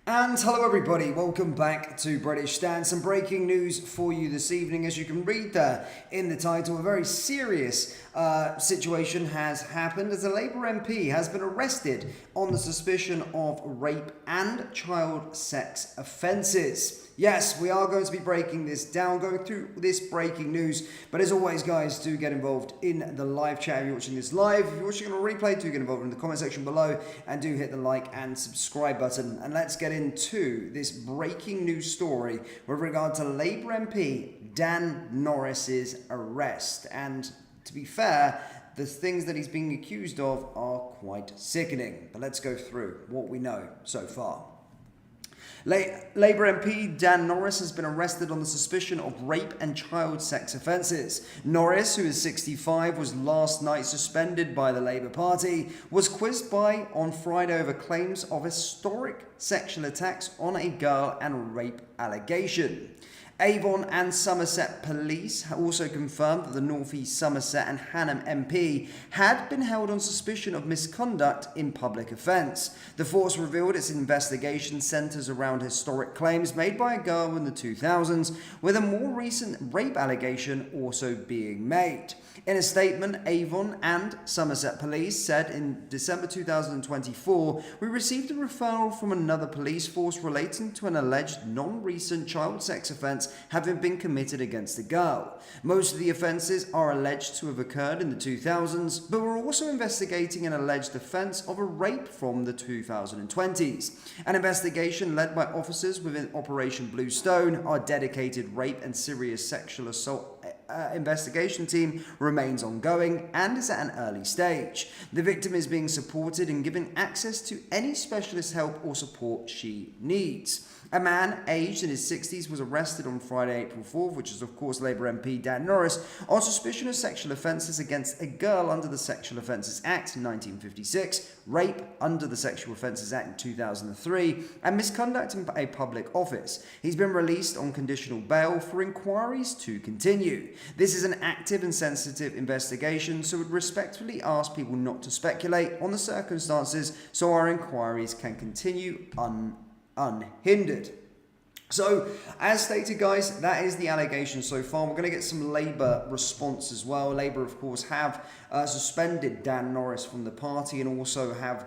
And hello everybody, welcome back to British Dan. Some breaking news for you this evening. As you can read there in the title, a very serious situation has happened as a Labour MP has been arrested on the suspicion of rape and child sex offences. Yes, we are going to be breaking this down, going through this breaking news. But as always, guys, do get involved in the live chat if you're watching this live. If you're watching on a replay, do get involved in the comment section below and do hit the like and subscribe button. And let's get into this breaking news story with regard to Labour MP Dan Norris's arrest. And to be fair, the things that he's being accused of are quite sickening. But let's go through what we know so far. Labour MP Dan Norris has been arrested on the suspicion of rape and child sex offences. Norris, who is 65, was last night suspended by the Labour Party, was quizzed by on Friday over claims of historic sexual attacks on a girl and rape allegation. Avon and Somerset police also confirmed that the North East Somerset and Hanham MP had been held on suspicion of misconduct in public offence. The force revealed its investigation centres around historic claims made by a girl in the 2000s, with a more recent rape allegation also being made. In a statement, Avon and Somerset police said in December 2024, "We received a referral from another police force relating to an alleged non-recent child sex offence having been committed against the girl. Most of the offences are alleged to have occurred in the 2000s, but we're also investigating an alleged offence of a rape from the 2020s. An investigation led by officers within Operation Bluestone, our dedicated rape and serious sexual assault investigation team, remains ongoing and is at an early stage. The victim is being supported and given access to any specialist help or support she needs." A man aged in his 60s was arrested on Friday, April 4th, which is of course Labour MP Dan Norris, on suspicion of sexual offences against a girl under the Sexual Offences Act in 1956, rape under the Sexual Offences Act in 2003, and misconduct in a public office. He's been released on conditional bail for inquiries to continue. This is an active and sensitive investigation, so would respectfully ask people not to speculate on the circumstances so our inquiries can continue unhindered. So, as stated, guys, that is the allegation so far. We're going to get some Labour response as well. Labour, of course, have suspended Dan Norris from the party and also have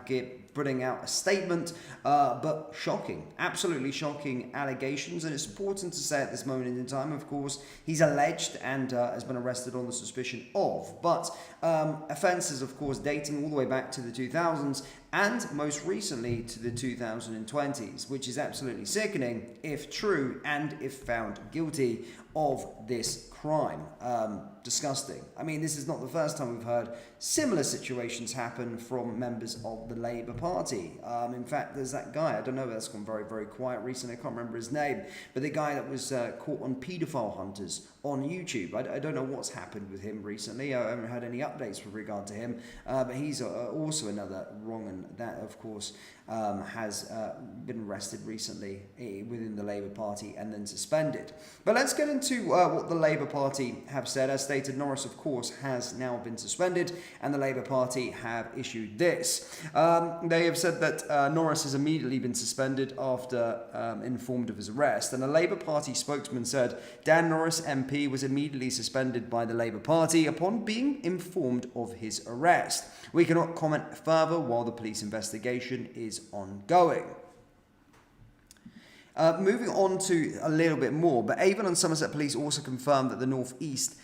putting out a statement, but shocking, absolutely shocking allegations. And it's important to say at this moment in time, of course, he's alleged and has been arrested on the suspicion of, but offences, of course, dating all the way back to the 2000s and most recently to the 2020s, which is absolutely sickening if true and if found guilty of this crime. Disgusting. I mean, this is not the first time we've heard similar situations happen from members of the Labour Party. In fact, there's that guy, I don't know, that's gone very, very quiet recently, I can't remember his name, but the guy that was caught on paedophile hunters on YouTube. I don't know what's happened with him recently. I haven't had any updates with regard to him, but he's also another wrong, and that, of course, has been arrested recently within the Labour Party and then suspended. But let's get into what the Labour Party have said. As stated, Norris, of course, has now been suspended, and the Labour Party have issued this. They have said that Norris has immediately been suspended after informed of his arrest, and a Labour Party spokesman said Dan Norris MP was immediately suspended by the Labour Party upon being informed of his arrest. We cannot comment further while the police investigation is ongoing. Moving on to a little bit more, but Avon and Somerset police also confirmed that the North East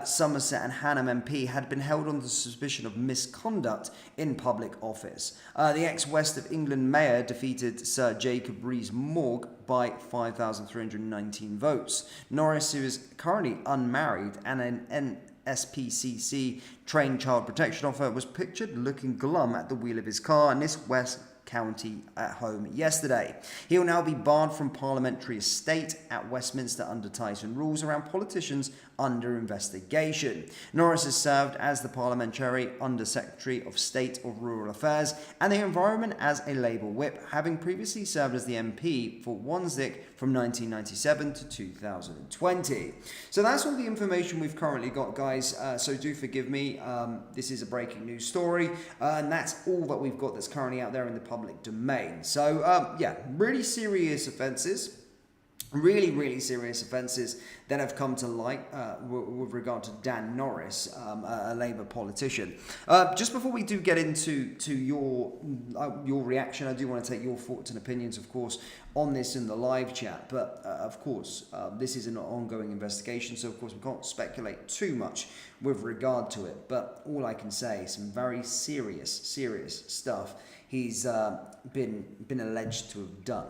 Somerset and Hanham MP had been held on the suspicion of misconduct in public office. The ex-West of England mayor defeated Sir Jacob Rees-Mogg by 5,319 votes. Norris, who is currently unmarried and an SPCC trained child protection officer, was pictured looking glum at the wheel of his car in this West County at home yesterday. He will now be barred from parliamentary estate at Westminster under Tyson rules around politicians under investigation. Norris has served as the Parliamentary Under Secretary of State of Rural Affairs and the Environment as a Labour Whip, having previously served as the MP for Wandsworth from 1997 to 2020. So that's all the information we've currently got, guys. So do forgive me. This is a breaking news story, and that's all that we've got that's currently out there in the public public domain. So, yeah, really serious offences. Really serious offences that have come to light with regard to Dan Norris, a Labour politician. Just before we do get into your reaction, I do want to take your thoughts and opinions, of course, on this in the live chat. But of course, this is an ongoing investigation, so of course we can't speculate too much with regard to it. But all I can say is some very serious stuff he's been alleged to have done.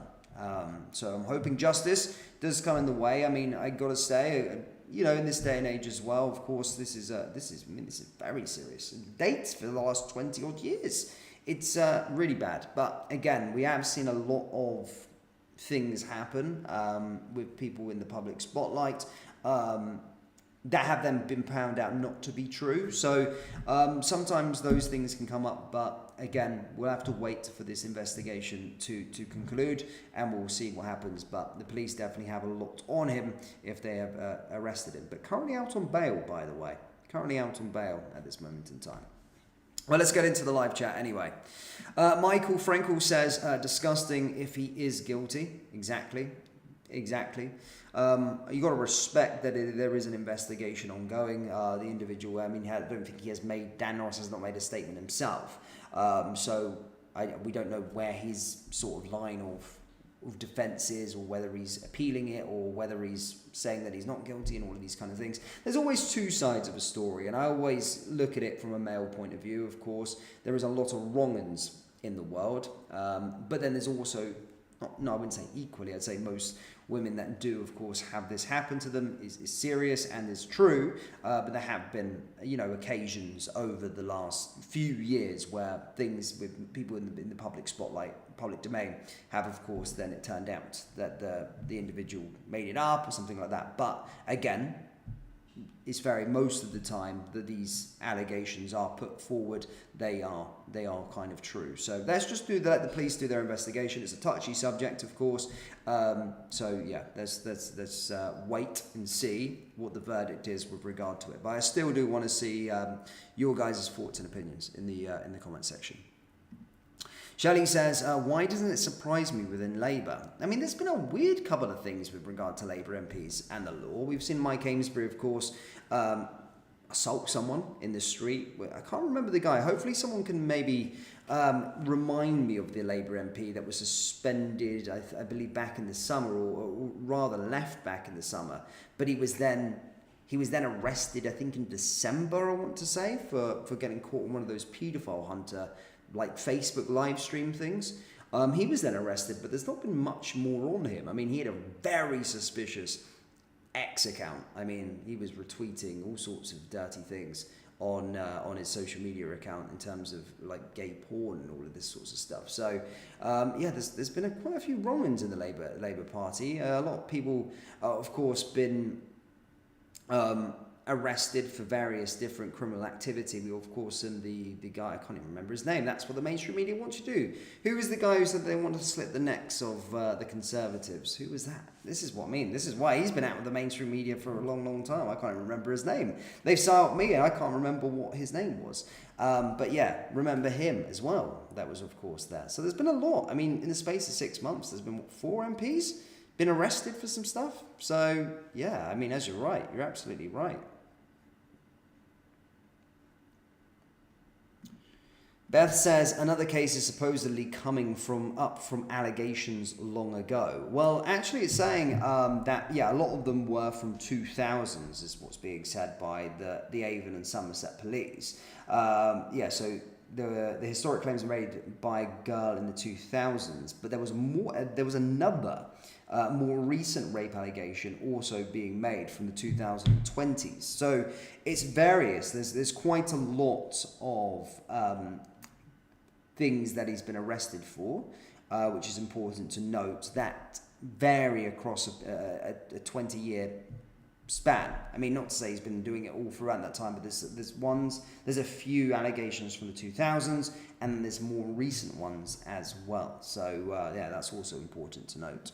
So I'm hoping justice does come in the way. I mean, I gotta say, in this day and age as well, of course, this is very serious. It dates for the last 20 odd years. It's really bad. But again, we have seen a lot of things happen with people in the public spotlight that have then been found out not to be true. So sometimes those things can come up, but again, we'll have to wait for this investigation to conclude, and we'll see what happens. But the police definitely have a lot on him if they have arrested him. But currently out on bail, by the way. Currently out on bail at this moment in time. Well, let's get into the live chat anyway. Michael Frankel says, disgusting if he is guilty. Exactly. You got to respect that there is an investigation ongoing. The individual, I mean, I don't think Dan Norris has not made a statement himself. So we don't know where his sort of line of defence is, or whether he's appealing it, or whether he's saying that he's not guilty, and all of these kind of things. There's always two sides of a story, and I always look at it from a male point of view, of course. There is a lot of wrong-uns in the world, but then there's also, I wouldn't say equally, I'd say most women that do, of course, have this happen to them is serious and is true, but there have been, occasions over the last few years where things with people in the public spotlight, public domain, have, of course, then it turned out that the individual made it up or something like that. But again, it's most of the time that these allegations are put forward, they are kind of true. So let's just let the police do their investigation. It's a touchy subject, of course. So yeah, let's wait and see what the verdict is with regard to it. But I still do want to see your guys' thoughts and opinions in the comment section. Shelley says, why doesn't it surprise me within Labour? I mean, there's been a weird couple of things with regard to Labour MPs and the law. We've seen Mike Amesbury, of course, assault someone in the street. I can't remember the guy. Hopefully someone can maybe remind me of the Labour MP that was suspended, I believe, back in the summer, or rather left back in the summer. But he was then arrested, I think in December, I want to say, for getting caught in one of those paedophile hunter Facebook live stream things. He was then arrested, but there's not been much more on him. I mean, he had a very suspicious X account. I mean, he was retweeting all sorts of dirty things on his social media account in terms of gay porn and all of this sorts of stuff. So there's been quite a few wrong-uns in the Labour Party. A lot of people, of course, been arrested for various different criminal activity. We, of course, and the guy, I can't even remember his name. That's what the mainstream media want to do. Who was the guy who said they wanted to slit the necks of the Conservatives? Who was that? This is what I mean. This is why he's been out with the mainstream media for a long time. I can't even remember his name. They've siled me, and I can't remember what his name was. But yeah, remember him as well. That was, of course, there. So there's been a lot. I mean, in the space of 6 months, there's been 4 MPs been arrested for some stuff. So yeah, I mean, as you're right, you're absolutely right. Beth says, another case is supposedly coming from allegations long ago. Well, actually it's saying that, a lot of them were from 2000s, is what's being said by the Avon and Somerset police. So the historic claims were made by a girl in the 2000s, but there was another more recent rape allegation also being made from the 2020s. So it's various. There's quite a lot of things that he's been arrested for, which is important to note, that vary across a 20-year span. I mean, not to say he's been doing it all throughout that time, but there's a few allegations from the 2000s, and there's more recent ones as well. So that's also important to note.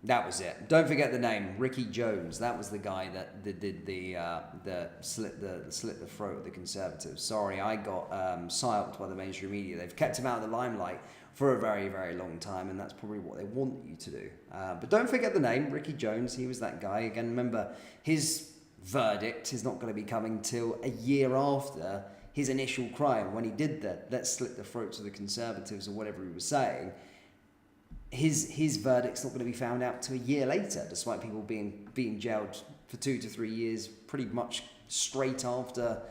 That was it. Don't forget the name, Ricky Jones. That was the guy that did the slit the throat of the Conservatives. Sorry, I got psyoped by the mainstream media. They've kept him out of the limelight for a very, very long time, and that's probably what they want you to do. But don't forget the name, Ricky Jones. He was that guy. Again, remember, his verdict is not going to be coming till a year after his initial crime, when he did that. Let's slit the throats of the Conservatives or whatever he was saying. His verdict's not going to be found out till a year later, despite people being jailed for 2 to 3 years pretty much straight after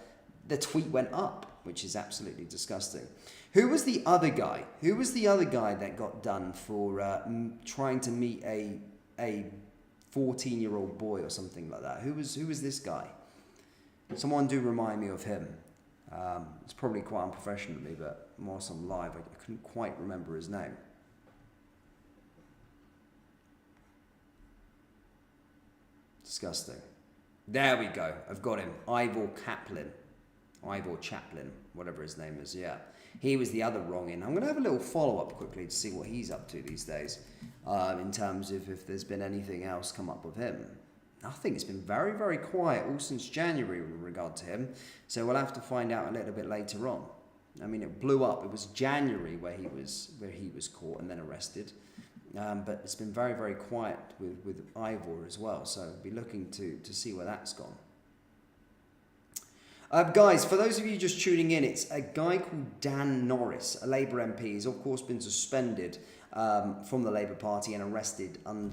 the tweet went up, which is absolutely disgusting. Who was the other guy? Who was the other guy that got done for trying to meet a 14-year-old boy or something like that? Who was this guy? Someone do remind me of him. It's probably quite unprofessional of me, but whilst I'm live, I couldn't quite remember his name. Disgusting. There we go. I've got him. Ivor Chaplin, whatever his name is. Yeah, he was the other wrong-in. I'm going to have a little follow-up quickly to see what he's up to these days, in terms of if there's been anything else come up with him. Nothing. It's been very, very quiet all since January with regard to him. So we'll have to find out a little bit later on. I mean, it blew up. It was January where he was caught and then arrested. But it's been very, very quiet with Ivor as well, so I'll be looking to see where that's gone. Guys, for those of you just tuning in, it's a guy called Dan Norris, a Labour MP. He's of course been suspended from the Labour Party and arrested on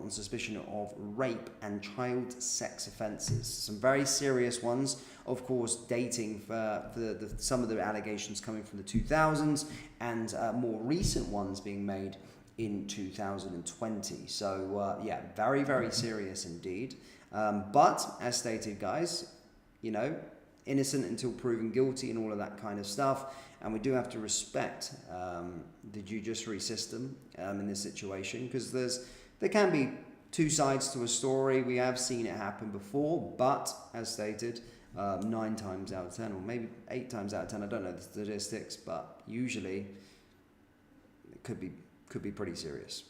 suspicion of rape and child sex offences. Some very serious ones, of course, dating for some of the allegations coming from the 2000s and more recent ones being made in 2020. So yeah, very, very serious indeed. But as stated, guys, you know, innocent until proven guilty and all of that kind of stuff. And we do have to respect the judiciary system in this situation, because there can be two sides to a story. We have seen it happen before, but as stated, 9 times out of 10, or maybe 8 times out of 10, I don't know the statistics, but usually it could be pretty serious.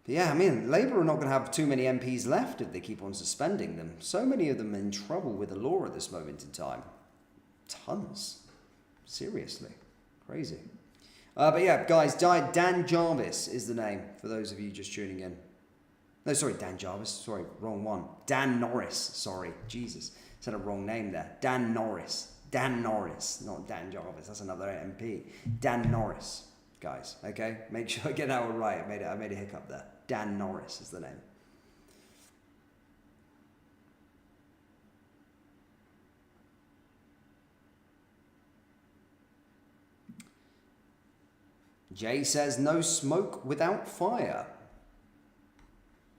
But yeah, I mean, Labour are not going to have too many MPs left if they keep on suspending them. So many of them in trouble with the law at this moment in time. Tons. Seriously. Crazy. But yeah, guys, Dan Jarvis is the name for those of you just tuning in. No, sorry, Dan Jarvis. Sorry, wrong one. Dan Norris. Sorry. Jesus. Said a wrong name there. Dan Norris. Dan Norris, not Dan Jarvis. That's another MP. Dan Norris, guys. Okay, make sure I get that one right. I made a hiccup there. Dan Norris is the name. Jay says no smoke without fire.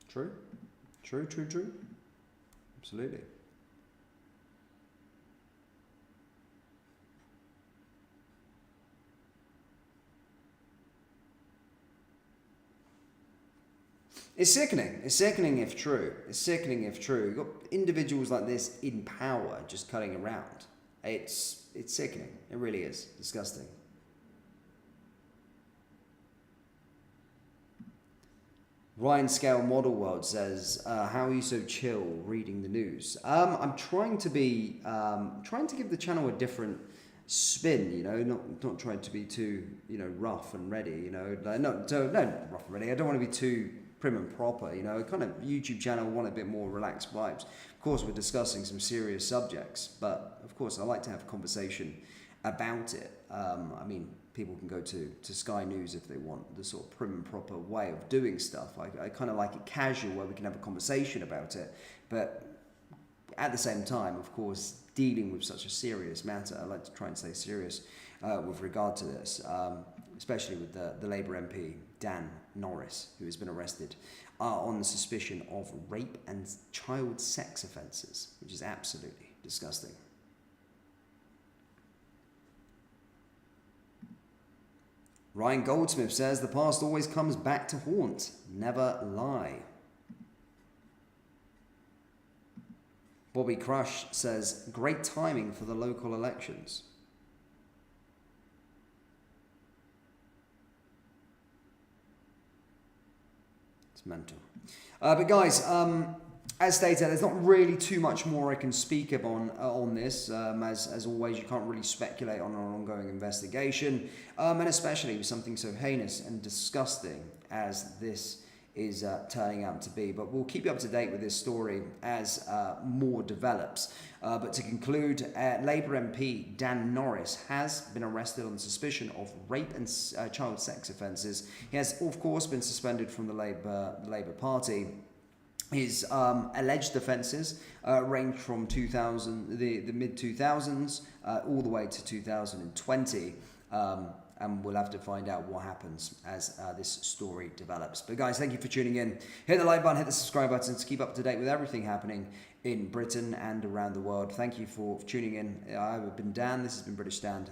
True. Absolutely. It's sickening. It's sickening if true. It's sickening if true. You've got individuals like this in power just cutting around. It's sickening. It really is. Disgusting. Ryan Scale Model World says, how are you so chill reading the news? I'm trying to give the channel a different spin, you know, not trying to be too, you know, rough and ready, you know, like, no, rough and ready. I don't want to be too prim and proper, you know, kind of YouTube channel, want a bit more relaxed vibes. Of course, we're discussing some serious subjects, but of course, I like to have a conversation about it. I mean, people can go to Sky News if they want the sort of prim and proper way of doing stuff. I kind of like it casual, where we can have a conversation about it, but at the same time, of course, dealing with such a serious matter, I like to try and stay serious with regard to this, especially with the Labour MP, Dan Norris, who has been arrested on the suspicion of rape and child sex offences, which is absolutely disgusting. Ryan Goldsmith says, the past always comes back to haunt, never lie. Bobby Crush says, great timing for the local elections. It's mental. But guys, as stated, there's not really too much more I can speak of on this. As always, you can't really speculate on an ongoing investigation, and especially with something so heinous and disgusting as this is turning out to be. But we'll keep you up to date with this story as more develops. But to conclude, Labour MP Dan Norris has been arrested on suspicion of rape and child sex offences. He has, of course, been suspended from the Labour Party. His alleged offences range from the mid-2000s all the way to 2020. And we'll have to find out what happens as this story develops. But guys, thank you for tuning in. Hit the like button, hit the subscribe button to keep up to date with everything happening in Britain and around the world. Thank you for tuning in. I've been Dan. This has been British Stand.